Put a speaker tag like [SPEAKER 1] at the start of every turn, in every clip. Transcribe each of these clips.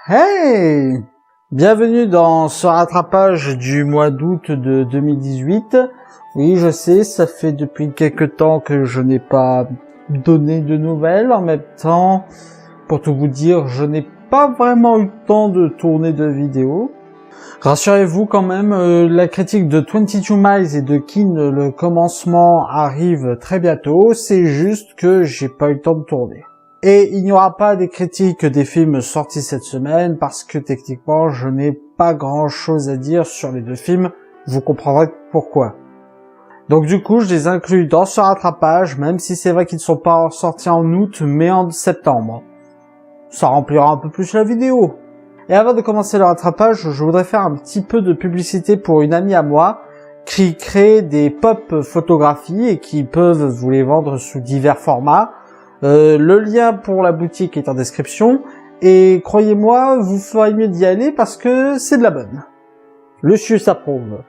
[SPEAKER 1] Hey! Bienvenue dans ce rattrapage du mois d'août de 2018. Oui, je sais, ça fait depuis quelque temps que je n'ai pas donné de nouvelles. En même temps, pour tout vous dire, je n'ai pas vraiment eu le temps de tourner de vidéos. Rassurez-vous quand même, la critique de 22 Miles et de Kin, le commencement arrive très bientôt. C'est juste que j'ai pas eu le temps de tourner. Et il n'y aura pas des critiques des films sortis cette semaine parce que techniquement je n'ai pas grand chose à dire sur les deux films, vous comprendrez pourquoi. Donc du coup je les inclus dans ce rattrapage, même si c'est vrai qu'ils ne sont pas sortis en août mais en septembre. Ça remplira un peu plus la vidéo. Et avant de commencer le rattrapage, je voudrais faire un petit peu de publicité pour une amie à moi qui crée des pop photographies et qui peuvent vous les vendre sous divers formats. Le lien pour la boutique est en description, et croyez-moi, vous ferez mieux d'y aller parce que c'est de la bonne. Le CIE s'approuve.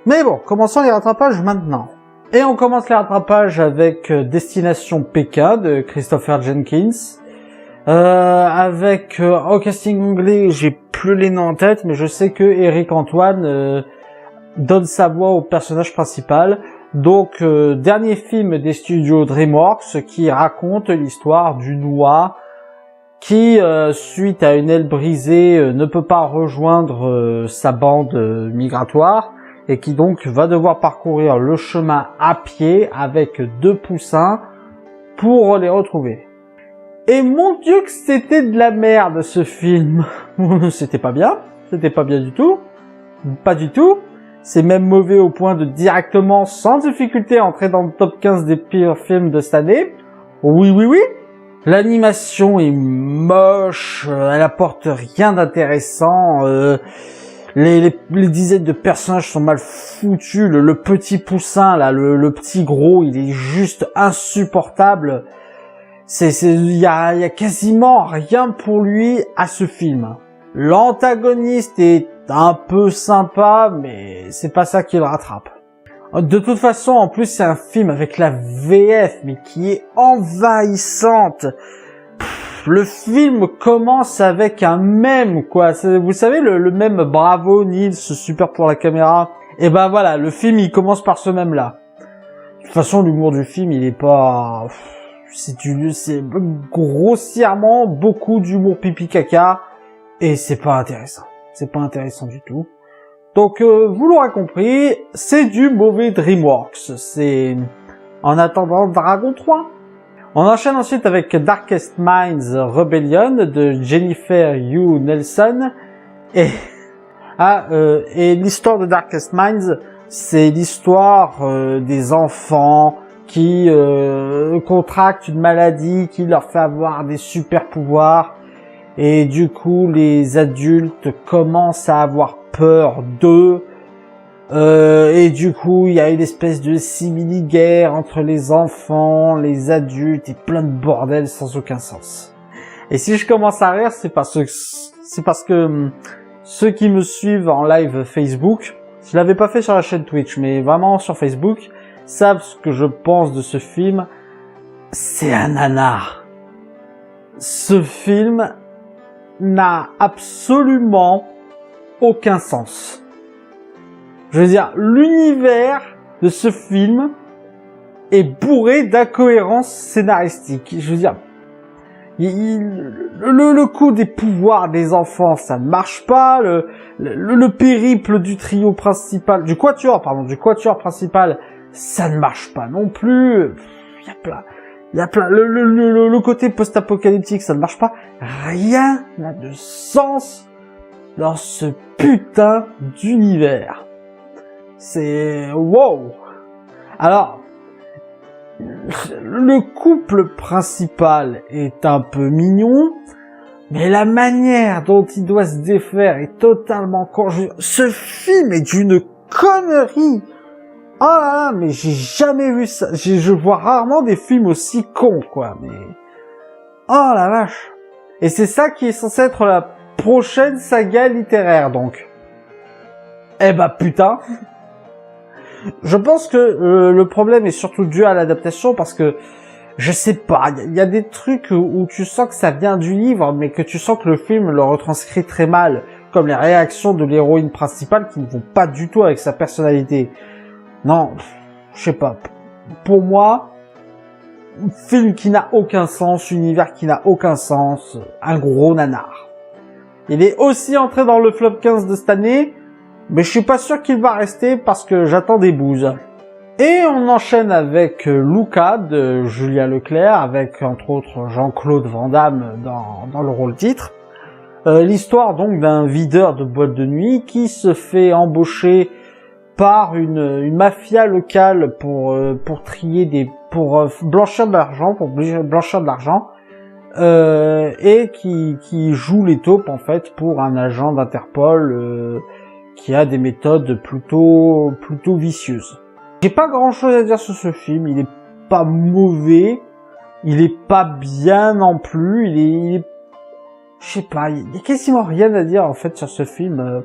[SPEAKER 1] Mais bon, commençons les rattrapages maintenant. Et on commence les rattrapages avec Destination Pékin de Christopher Jenkins. Au casting anglais, j'ai plus les noms en tête, mais je sais que Eric Antoine donne sa voix au personnage principal. Donc, dernier film des studios DreamWorks qui raconte l'histoire d'une oie qui, suite à une aile brisée, ne peut pas rejoindre sa bande migratoire et qui donc va devoir parcourir le chemin à pied avec deux poussins pour les retrouver. Et mon Dieu que c'était de la merde ce film. C'était pas bien du tout, pas du tout. C'est même mauvais au point de directement, sans difficulté, entrer dans le top 15 des pires films de cette année. Oui. L'animation est moche, elle apporte rien d'intéressant, les dizaines de personnages sont mal foutus, le petit poussin, là, le petit gros, il est juste insupportable. Il y a quasiment rien pour lui à ce film. L'antagoniste est un peu sympa, mais c'est pas ça qui le rattrape. De toute façon, en plus, c'est un film avec la VF, mais qui est envahissante. Le film commence avec un mème, quoi. Vous savez, le mème Bravo, Nils, super pour la caméra. Et ben voilà, le film, il commence par ce mème-là. De toute façon, l'humour du film, il est pas... C'est grossièrement beaucoup d'humour pipi-caca. Et c'est pas intéressant. C'est pas intéressant du tout. Donc, vous l'aurez compris, c'est du mauvais DreamWorks. C'est En attendant Dragon 3. On enchaîne ensuite avec Darkest Minds Rebellion de Jennifer Hugh Nelson. Et l'histoire de Darkest Minds, c'est l'histoire des enfants qui contractent une maladie qui leur fait avoir des super pouvoirs. Et du coup, les adultes commencent à avoir peur d'eux. Et du coup, il y a une espèce de simili-guerre entre les enfants, les adultes et plein de bordel sans aucun sens. Et si je commence à rire, c'est parce que ceux qui me suivent en live Facebook, je l'avais pas fait sur la chaîne Twitch, mais vraiment sur Facebook, savent ce que je pense de ce film. C'est un nanar. Ce film n'a absolument aucun sens. Je veux dire, l'univers de ce film est bourré d'incohérences scénaristiques. Je veux dire, le coup des pouvoirs des enfants, ça ne marche pas. Le périple du trio principal, du quatuor principal, ça ne marche pas non plus. Il y a plein. Le côté post-apocalyptique, ça ne marche pas. Rien n'a de sens dans ce putain d'univers. C'est wow. Alors, le couple principal est un peu mignon, mais la manière dont il doit se défaire est totalement con. Ce film est d'une connerie. Oh là là, mais j'ai jamais vu ça. Je vois rarement des films aussi cons, quoi. Mais oh la vache. Et c'est ça qui est censé être la prochaine saga littéraire, donc. Eh bah putain. Je pense que le problème est surtout dû à l'adaptation parce que je sais pas, il y a des trucs où tu sens que ça vient du livre, mais que tu sens que le film le retranscrit très mal, comme les réactions de l'héroïne principale qui ne vont pas du tout avec sa personnalité. Non, je sais pas. Pour moi, film qui n'a aucun sens, univers qui n'a aucun sens, un gros nanar. Il est aussi entré dans le flop 15 de cette année, mais je suis pas sûr qu'il va rester parce que j'attends des bouses. Et on enchaîne avec Luca de Julia Leclerc, avec entre autres Jean-Claude Van Damme dans le rôle titre. L'histoire donc d'un videur de boîte de nuit qui se fait embaucher par une mafia locale pour blanchir de l'argent, et qui joue les taupes en fait pour un agent d'Interpol qui a des méthodes plutôt vicieuses. J'ai pas grand chose à dire sur ce film, il est pas mauvais, il est pas bien non plus, il est je sais pas, il y a quasiment rien à dire en fait sur ce film.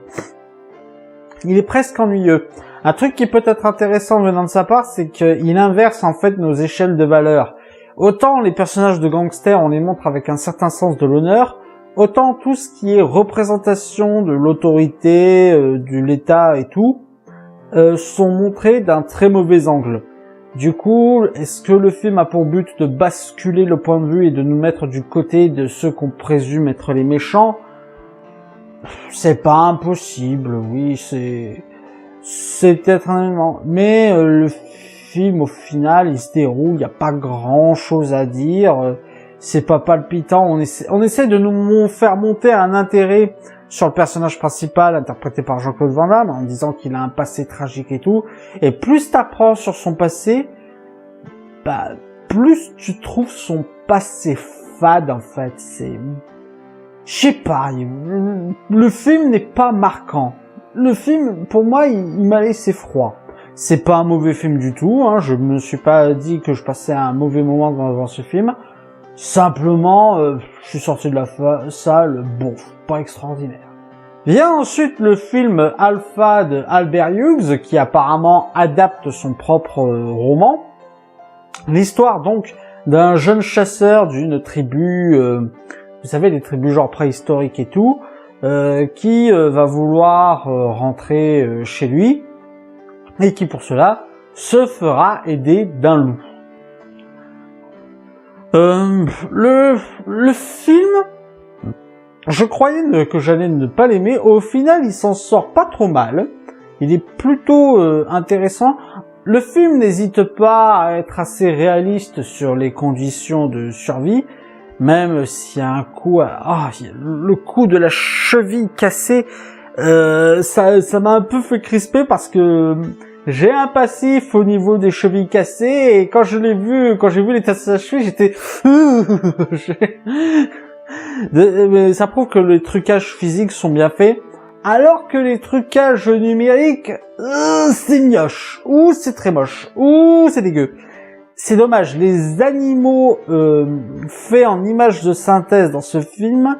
[SPEAKER 1] Il est presque ennuyeux. Un truc qui peut être intéressant venant de sa part, c'est qu'il inverse en fait nos échelles de valeur. Autant les personnages de gangsters, on les montre avec un certain sens de l'honneur, autant tout ce qui est représentation de l'autorité, de l'État et tout, sont montrés d'un très mauvais angle. Du coup, est-ce que le film a pour but de basculer le point de vue et de nous mettre du côté de ceux qu'on présume être les méchants? C'est pas impossible, oui, c'est peut-être un élément. Mais le film, au final, il se déroule, il n'y a pas grand-chose à dire. C'est pas palpitant, on essaie de nous faire monter un intérêt sur le personnage principal, interprété par Jean-Claude Van Damme, en disant qu'il a un passé tragique et tout. Et plus t'apprends sur son passé, bah, plus tu trouves son passé fade, en fait. Je sais pas, le film n'est pas marquant. Le film, pour moi, il m'a laissé froid. C'est pas un mauvais film du tout, hein, je me suis pas dit que je passais un mauvais moment devant ce film. Simplement, je suis sorti de la salle, bon, pas extraordinaire. Vient ensuite le film Alpha de Albert Hughes, qui apparemment adapte son propre roman. L'histoire donc d'un jeune chasseur d'une tribu, vous savez, des tribus genre préhistoriques et tout, qui va vouloir rentrer chez lui, et qui pour cela se fera aider d'un loup. Le film, je croyais que j'allais ne pas l'aimer. Au final, il s'en sort pas trop mal. Il est plutôt intéressant. Le film n'hésite pas à être assez réaliste sur les conditions de survie, même s'il y a un coup, le coup de la cheville cassée, ça m'a un peu fait crisper parce que j'ai un passif au niveau des chevilles cassées et quand j'ai vu l'état de sa cheville, j'étais mais ça prouve que les trucages physiques sont bien faits, alors que les trucages numériques, c'est mioche, ou c'est très moche, ou c'est dégueu. C'est dommage, les animaux faits en images de synthèse dans ce film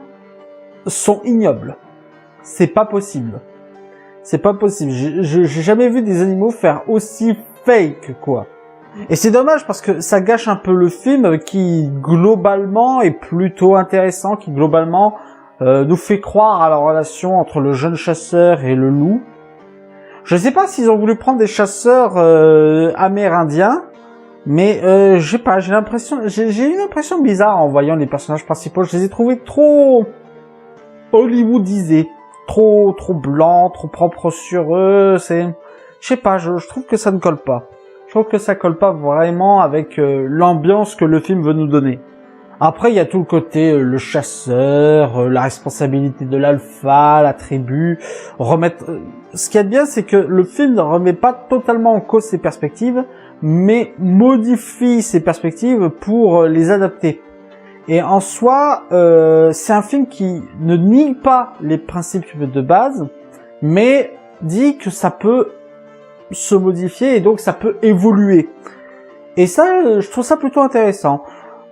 [SPEAKER 1] sont ignobles. C'est pas possible. C'est pas possible. J'ai jamais vu des animaux faire aussi fake, quoi. Et c'est dommage parce que ça gâche un peu le film qui, globalement, est plutôt intéressant, qui, globalement, nous fait croire à la relation entre le jeune chasseur et le loup. Je sais pas s'ils ont voulu prendre des chasseurs amérindiens, mais j'ai une impression bizarre en voyant les personnages principaux. Je les ai trouvés trop hollywoodisés. Trop blanc, trop propre sur eux, je sais pas, je trouve que ça ne colle pas. Je trouve que ça colle pas vraiment avec l'ambiance que le film veut nous donner. Après, il y a tout le côté le chasseur, la responsabilité de l'alpha, la tribu, ce qui est bien, c'est que le film ne remet pas totalement en cause ses perspectives, mais modifie ses perspectives pour les adapter. Et en soi, c'est un film qui ne nie pas les principes de base, mais dit que ça peut se modifier et donc ça peut évoluer. Et ça, je trouve ça plutôt intéressant.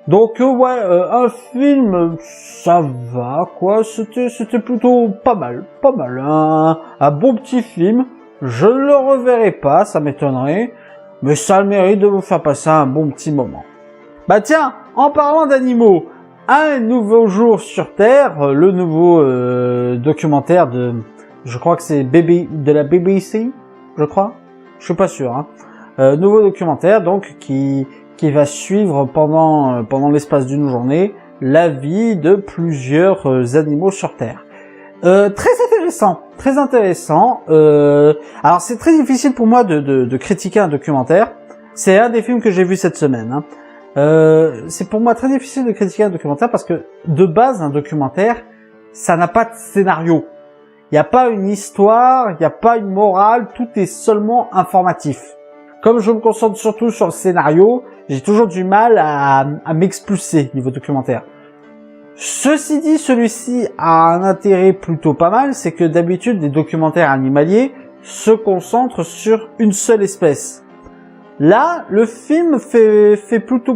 [SPEAKER 1] Donc un film, ça va quoi, c'était plutôt pas mal, un bon petit film. Je ne le reverrai pas, ça m'étonnerait, mais ça a le mérite de vous faire passer un bon petit moment. Bah tiens, en parlant d'animaux, un nouveau jour sur Terre, le nouveau documentaire de, je crois que c'est de la BBC, je crois, je suis pas sûr. Hein. Nouveau documentaire donc qui va suivre pendant l'espace d'une journée la vie de plusieurs animaux sur Terre. Très intéressant. Alors c'est très difficile pour moi de critiquer un documentaire. C'est un des films que j'ai vu cette semaine. Hein. C'est pour moi très difficile de critiquer un documentaire parce que de base un documentaire, ça n'a pas de scénario. Il n'y a pas une histoire, il n'y a pas une morale, tout est seulement informatif. Comme je me concentre surtout sur le scénario, j'ai toujours du mal à m'expulser niveau documentaire. Ceci dit, celui-ci a un intérêt plutôt pas mal, c'est que d'habitude les documentaires animaliers se concentrent sur une seule espèce. Là, le film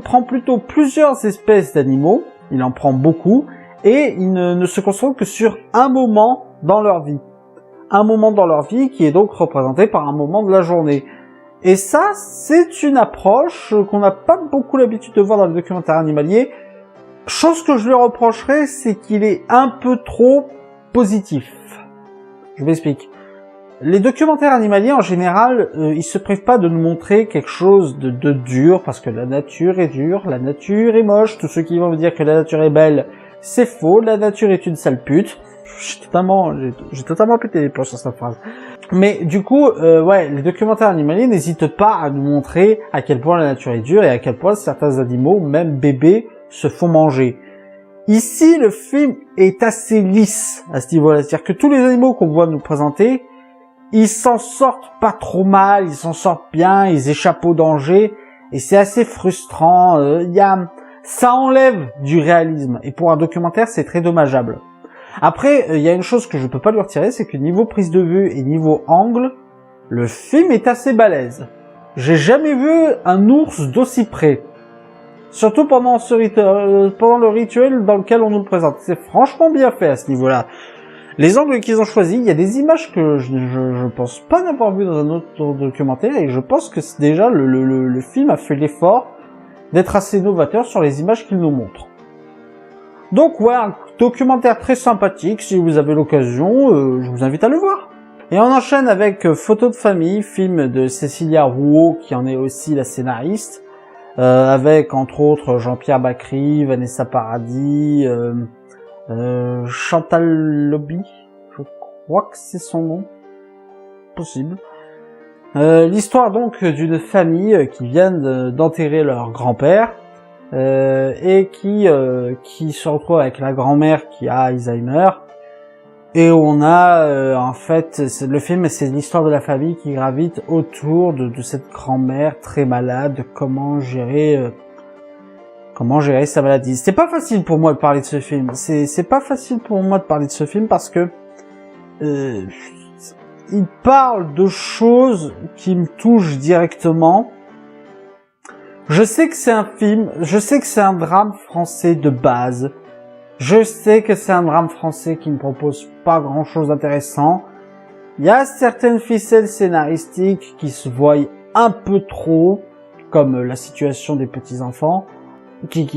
[SPEAKER 1] prend plutôt plusieurs espèces d'animaux, il en prend beaucoup, et il ne se concentre que sur un moment dans leur vie. Un moment dans leur vie qui est donc représenté par un moment de la journée. Et ça, c'est une approche qu'on n'a pas beaucoup l'habitude de voir dans les documentaires animaliers. Chose que je lui reprocherais, c'est qu'il est un peu trop positif. Je m'explique. Les documentaires animaliers, en général, ils se privent pas de nous montrer quelque chose de dur, parce que la nature est dure, la nature est moche, tous ceux qui vont me dire que la nature est belle, c'est faux, la nature est une sale pute. J'ai totalement pété les plombs sur cette phrase. Mais du coup, ouais, les documentaires animaliers n'hésitent pas à nous montrer à quel point la nature est dure et à quel point certains animaux, même bébés, se font manger. Ici, le film est assez lisse à ce niveau-là. C'est-à-dire que tous les animaux qu'on voit nous présenter, ils s'en sortent pas trop mal, ils s'en sortent bien, ils échappent au danger, et c'est assez frustrant. Ça enlève du réalisme, et pour un documentaire, c'est très dommageable. Après, il y a une chose que je peux pas lui retirer, c'est que niveau prise de vue et niveau angle, le film est assez balèze. J'ai jamais vu un ours d'aussi près. Surtout pendant le rituel dans lequel on nous le présente. C'est franchement bien fait à ce niveau-là. Les angles qu'ils ont choisis, il y a des images que je pense pas n'avoir vu dans un autre documentaire, et je pense que c'est déjà le film a fait l'effort d'être assez novateur sur les images qu'il nous montre. Donc ouais, un documentaire très sympathique, si vous avez l'occasion, je vous invite à le voir. Et on enchaîne avec Photo de famille, film de Cécilia Rouault, qui en est aussi la scénariste, avec entre autres Jean-Pierre Bacri, Vanessa Paradis, Chantal Lobby, je crois que c'est son nom, possible. L'histoire donc d'une famille qui vient d'enterrer leur grand-père, et qui se retrouve avec la grand-mère qui a Alzheimer, et on a en fait le film, c'est l'histoire de la famille qui gravite autour de cette grand-mère très malade, comment gérer sa maladie. C'est pas facile pour moi de parler de ce film. C'est pas facile pour moi de parler de ce film parce que il parle de choses qui me touchent directement. Je sais que c'est un film, je sais que c'est un drame français de base. Je sais que c'est un drame français qui ne propose pas grand-chose d'intéressant. Il y a certaines ficelles scénaristiques qui se voient un peu trop, comme la situation des petits-enfants, qui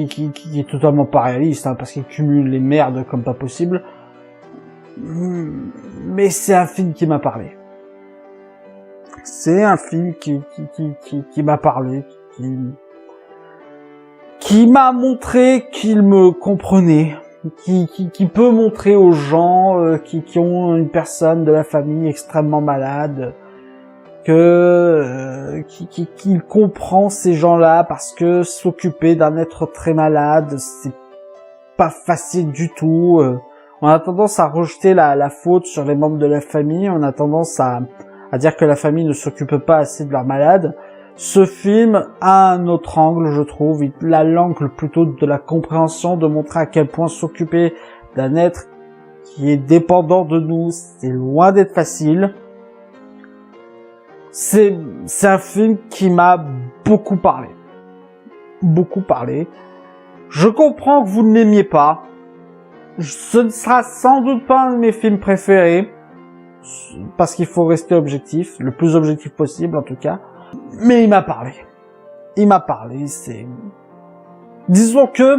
[SPEAKER 1] est totalement pas réaliste, hein, parce qu'ils cumulent les merdes comme pas possible. Mais c'est un film qui m'a parlé. C'est un film qui m'a parlé, qui m'a montré qu'il me comprenait, qui peut montrer aux gens qui ont une personne de la famille extrêmement malade, qu'il comprend ces gens-là, parce que s'occuper d'un être très malade, c'est pas facile du tout. On a tendance à rejeter la faute sur les membres de la famille, on a tendance à dire que la famille ne s'occupe pas assez de leur malade. Ce film a un autre angle, je trouve. Il a l'angle plutôt de la compréhension, de montrer à quel point s'occuper d'un être qui est dépendant de nous, c'est loin d'être facile. C'est un film qui m'a beaucoup parlé. Beaucoup parlé. Je comprends que vous ne l'aimiez pas. Ce ne sera sans doute pas un de mes films préférés. Parce qu'il faut rester objectif, le plus objectif possible en tout cas. Mais il m'a parlé. Il m'a parlé, Disons que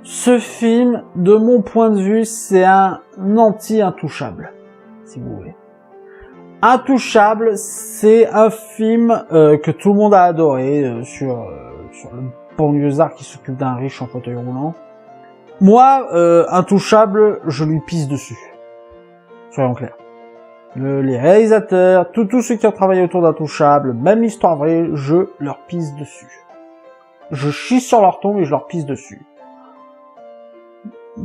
[SPEAKER 1] ce film, de mon point de vue, c'est un anti-intouchable, si vous voulez. Intouchable, c'est un film que tout le monde a adoré sur le banlieusard qui s'occupe d'un riche en fauteuil roulant. Moi, Intouchable, je lui pisse dessus. Soyons clairs. Les réalisateurs, tous ceux qui ont travaillé autour d'Intouchable, même l'histoire vraie, je leur pisse dessus. Je chie sur leur tombe et je leur pisse dessus.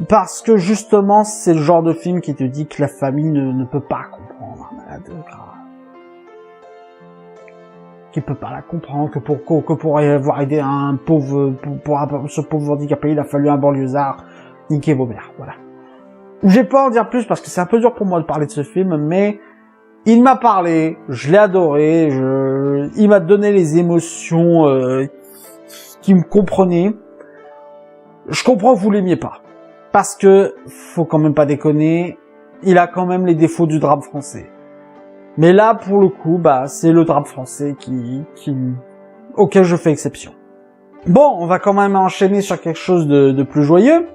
[SPEAKER 1] Parce que justement, c'est le genre de film qui te dit que la famille ne peut pas comprendre un malade grave. Qui peut pas la comprendre, que pour avoir aidé un pauvre, pour ce pauvre handicapé, il a fallu un banlieusard niquer vos mères, voilà. J'ai pas à en dire plus parce que c'est un peu dur pour moi de parler de ce film, mais il m'a parlé, je l'ai adoré, il m'a donné les émotions qui me comprenaient. Je comprends que vous l'aimiez pas. Parce que, faut quand même pas déconner, il a quand même les défauts du drame français. Mais là, pour le coup, c'est le drame français auquel je fais exception. Bon, on va quand même enchaîner sur quelque chose de plus joyeux.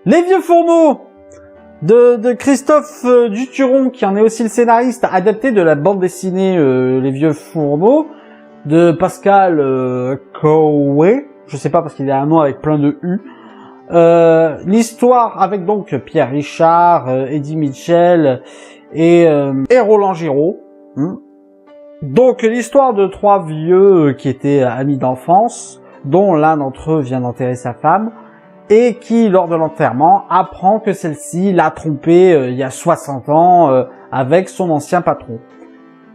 [SPEAKER 1] Les Vieux Fourneaux de Christophe Duturon, qui en est aussi le scénariste, adapté de la bande dessinée Les Vieux Fourneaux de Pascal Coway. Je sais pas parce qu'il a un nom avec plein de U. L'histoire avec donc Pierre Richard, Eddie Mitchell et Roland Giraud. Donc l'histoire de trois vieux qui étaient amis d'enfance, dont l'un d'entre eux vient d'enterrer sa femme, et qui, lors de l'enterrement, apprend que celle-ci l'a trompé il y a 60 ans avec son ancien patron.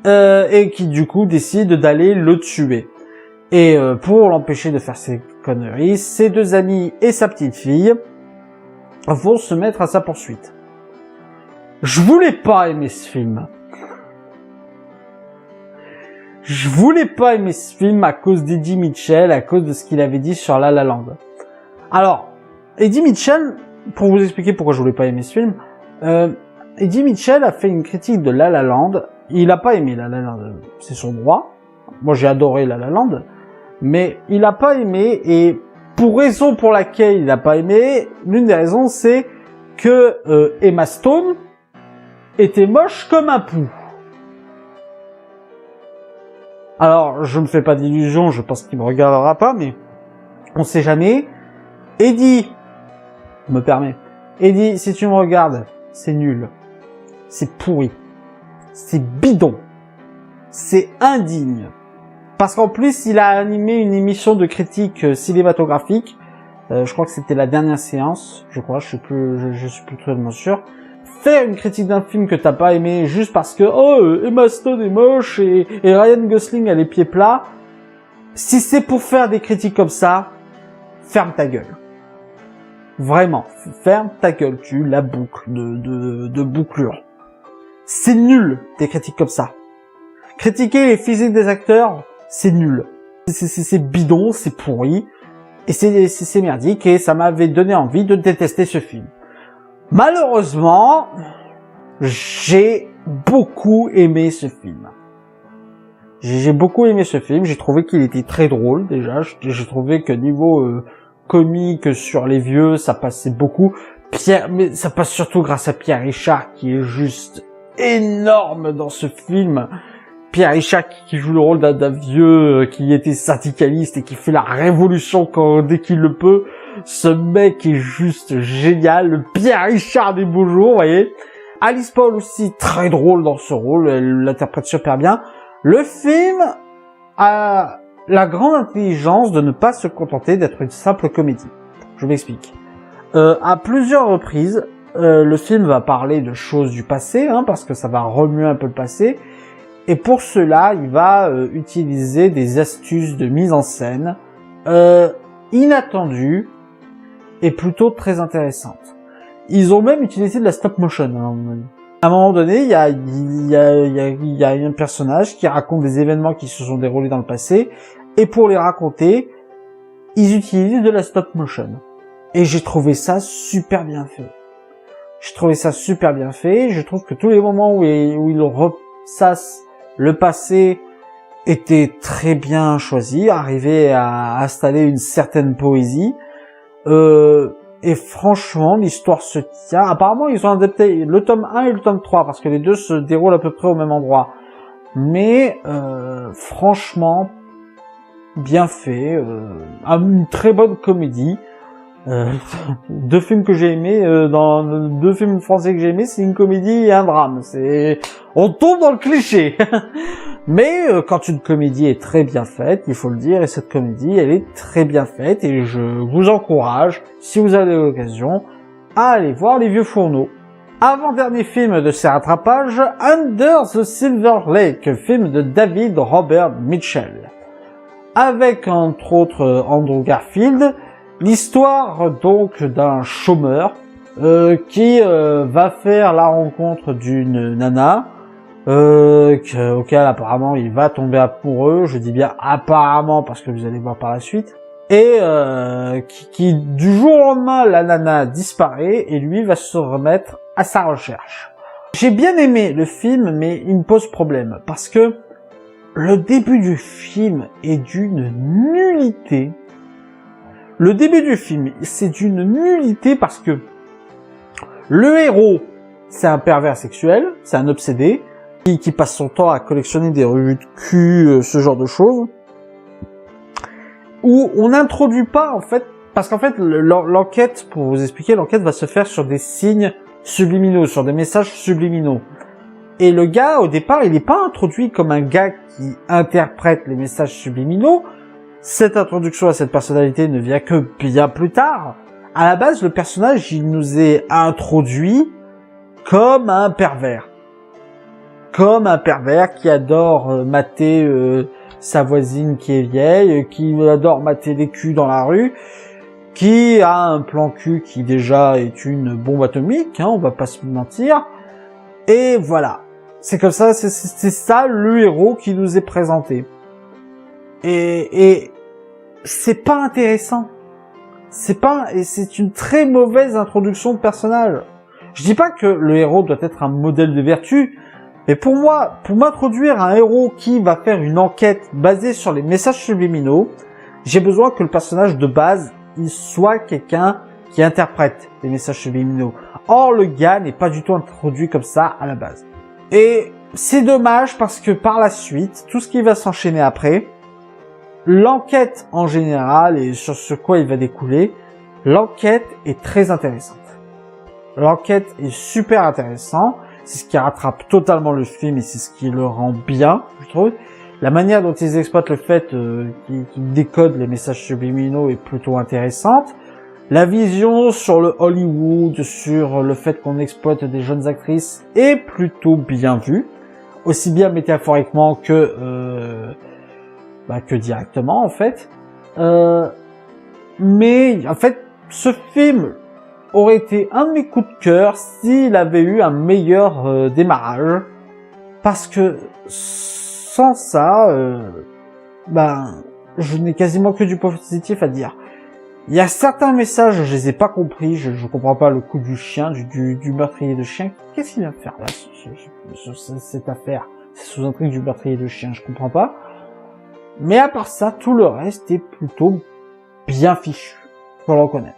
[SPEAKER 1] Et qui du coup décide d'aller le tuer. Et pour l'empêcher de faire ses conneries, ses deux amis et sa petite fille vont se mettre à sa poursuite. Je voulais pas aimer ce film. Je voulais pas aimer ce film à cause d'Eddie Mitchell, à cause de ce qu'il avait dit sur La La Land. Alors, Eddie Mitchell, pour vous expliquer pourquoi je voulais pas aimer ce film, Eddie Mitchell a fait une critique de La La Land. Il a pas aimé La La Land, c'est son droit. Moi j'ai adoré La La Land. Mais il a pas aimé, et pour raison pour laquelle il a pas aimé, l'une des raisons c'est que Emma Stone était moche comme un pou. Alors, je me fais pas d'illusions, je pense qu'il me regardera pas, mais on sait jamais. Eddie, me permet. Eddie, si tu me regardes, c'est nul. C'est pourri. C'est bidon. C'est indigne. Parce qu'en plus, il a animé une émission de critique cinématographique. Je crois que c'était la dernière séance. Je crois, je suis plus totalement sûr. Faire une critique d'un film que t'as pas aimé juste parce que Emma Stone est moche et Ryan Gosling a les pieds plats. Si c'est pour faire des critiques comme ça, ferme ta gueule. Vraiment, ferme ta gueule. Tu la boucle de bouclure. C'est nul des critiques comme ça. Critiquer les physiques des acteurs, c'est nul. C'est bidon, c'est pourri, et c'est merdique, et ça m'avait donné envie de détester ce film. Malheureusement, j'ai beaucoup aimé ce film. J'ai beaucoup aimé ce film, j'ai trouvé qu'il était très drôle déjà, j'ai trouvé que niveau comique sur les vieux, ça passait beaucoup. Mais ça passe surtout grâce à Pierre Richard qui est juste énorme dans ce film. Pierre Richard qui joue le rôle d'un vieux qui était syndicaliste et qui fait la révolution dès qu'il le peut. Ce mec est juste génial, le Pierre Richard des beaux jours, vous voyez. Alice Paul aussi, très drôle dans ce rôle, elle l'interprète super bien. Le film a la grande intelligence de ne pas se contenter d'être une simple comédie. Je m'explique. À plusieurs reprises, le film va parler de choses du passé, parce que ça va remuer un peu le passé. Et pour cela, il va utiliser des astuces de mise en scène inattendues et plutôt très intéressantes. Ils ont même utilisé de la stop motion. À un moment donné, il y a un personnage qui raconte des événements qui se sont déroulés dans le passé, et pour les raconter, ils utilisent de la stop motion. Et j'ai trouvé ça super bien fait. Je trouve que tous les moments où il ressasse le passé était très bien choisi, arrivé à installer une certaine poésie. Et franchement, l'histoire se tient. Apparemment, ils ont adapté le tome 1 et le tome 3, parce que les deux se déroulent à peu près au même endroit. Mais franchement, bien fait. Une très bonne comédie. Deux films que j'ai aimés, dans deux films français que j'ai aimés, c'est une comédie et un drame. On tombe dans le cliché. Mais quand une comédie est très bien faite, il faut le dire, et cette comédie, elle est très bien faite, et je vous encourage, si vous avez l'occasion, à aller voir Les Vieux Fourneaux. Avant-dernier film de ces rattrapages, Under the Silver Lake, film de David Robert Mitchell. Avec entre autres Andrew Garfield, l'histoire donc d'un chômeur qui va faire la rencontre d'une nana auquel apparemment il va tomber amoureux. Je dis bien apparemment parce que vous allez voir par la suite. Et qui du jour au lendemain, la nana disparaît et lui va se remettre à sa recherche. J'ai bien aimé le film, mais il me pose problème parce que le début du film est d'une nullité. Le début du film, c'est d'une nullité parce que le héros, c'est un pervers sexuel, c'est un obsédé, qui passe son temps à collectionner des revues de cul, ce genre de choses, où on n'introduit pas, en fait, parce qu'en fait, l'enquête, pour vous expliquer, l'enquête va se faire sur des signes subliminaux, sur des messages subliminaux. Et le gars, au départ, il n'est pas introduit comme un gars qui interprète les messages subliminaux. Cette introduction à cette personnalité ne vient que bien plus tard. À la base, le personnage, il nous est introduit comme un pervers. Comme un pervers qui adore mater sa voisine qui est vieille, qui adore mater les culs dans la rue, qui a un plan cul qui déjà est une bombe atomique, on va pas se mentir. Et voilà. C'est comme ça, c'est ça le héros qui nous est présenté. Et c'est pas intéressant. C'est une très mauvaise introduction de personnage. Je dis pas que le héros doit être un modèle de vertu, mais pour moi, pour m'introduire un héros qui va faire une enquête basée sur les messages subliminaux, j'ai besoin que le personnage de base, il soit quelqu'un qui interprète les messages subliminaux. Or, le gars n'est pas du tout introduit comme ça à la base. Et c'est dommage parce que par la suite, tout ce qui va s'enchaîner après, l'enquête en général et sur ce quoi il va découler, l'enquête est très intéressante. L'enquête est super intéressante, c'est ce qui rattrape totalement le film et c'est ce qui le rend bien, je trouve. La manière dont ils exploitent le fait qu'ils décodent les messages subliminaux est plutôt intéressante. La vision sur le Hollywood, sur le fait qu'on exploite des jeunes actrices est plutôt bien vue, aussi bien métaphoriquement que directement en fait. Mais en fait, ce film aurait été un de mes coups de cœur s'il avait eu un meilleur démarrage, parce que sans ça, je n'ai quasiment que du positif à dire. Il y a certains messages, je les ai pas compris, je comprends pas le coup du chien, du meurtrier de chien. Qu'est-ce qu'il vient faire là, cette affaire? C'est sous intrigue du meurtrier de chien, je comprends pas. Mais à part ça, tout le reste est plutôt bien fichu, faut le reconnaître.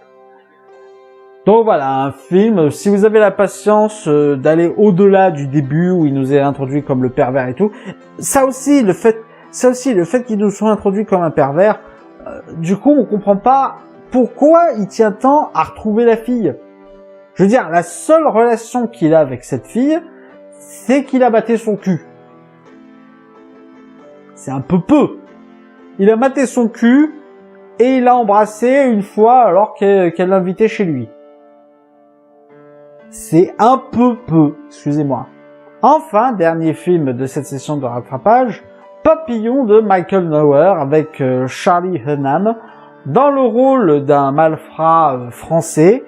[SPEAKER 1] Donc voilà, un film, si vous avez la patience d'aller au-delà du début où il nous est introduit comme le pervers et tout, ça aussi, le fait qu'il nous soit introduit comme un pervers, du coup, on comprend pas pourquoi il tient tant à retrouver la fille. Je veux dire, la seule relation qu'il a avec cette fille, c'est qu'il a batté son cul. C'est un peu. Il a maté son cul et il l'a embrassé une fois alors qu'elle l'invitait chez lui. C'est un peu, excusez-moi. Enfin, dernier film de cette session de rattrapage, Papillon de Michael Neuer avec Charlie Hunnam dans le rôle d'un malfrat français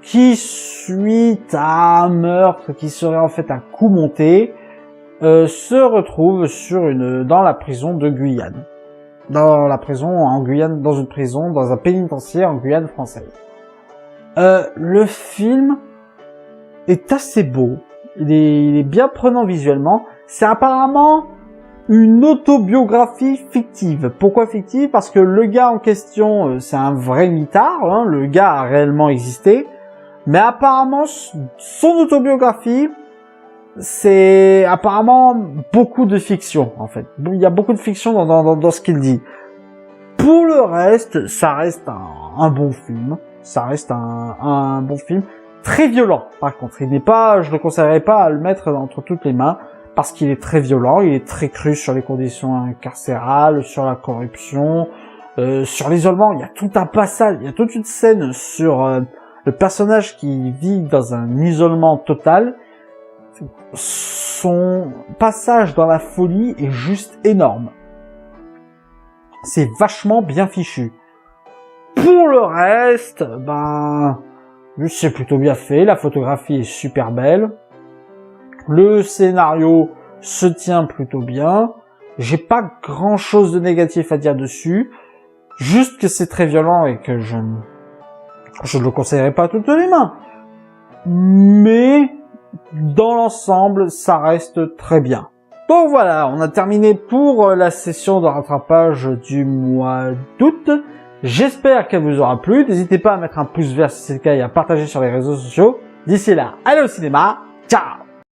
[SPEAKER 1] qui, suite à un meurtre qui serait en fait un coup monté, se retrouve dans la prison de Guyane. Dans la prison en Guyane, dans une prison, dans un pénitencier en Guyane française. Le film est assez beau. Il est bien prenant visuellement. C'est apparemment une autobiographie fictive. Pourquoi fictive? Parce que le gars en question, c'est un vrai mitard, hein, le gars a réellement existé, mais apparemment, son autobiographie, c'est apparemment beaucoup de fiction, en fait. Il y a beaucoup de fiction dans ce qu'il dit. Pour le reste, ça reste un bon film. Ça reste un bon film. Très violent, par contre. Je le conseillerais pas à le mettre entre toutes les mains, parce qu'il est très violent, il est très cru sur les conditions carcérales, sur la corruption, sur l'isolement. Il y a tout un passage, il y a toute une scène sur le personnage qui vit dans un isolement total. Son passage dans la folie est juste énorme. C'est vachement bien fichu. Pour le reste, c'est plutôt bien fait, la photographie est super belle. Le scénario se tient plutôt bien. J'ai pas grand chose de négatif à dire dessus. Juste que c'est très violent et que je ne le conseillerais pas à toutes les mains. Mais, dans l'ensemble, ça reste très bien. Donc voilà, on a terminé pour la session de rattrapage du mois d'août. J'espère qu'elle vous aura plu. N'hésitez pas à mettre un pouce vert si c'est le cas et à partager sur les réseaux sociaux. D'ici là, allez au cinéma. Ciao!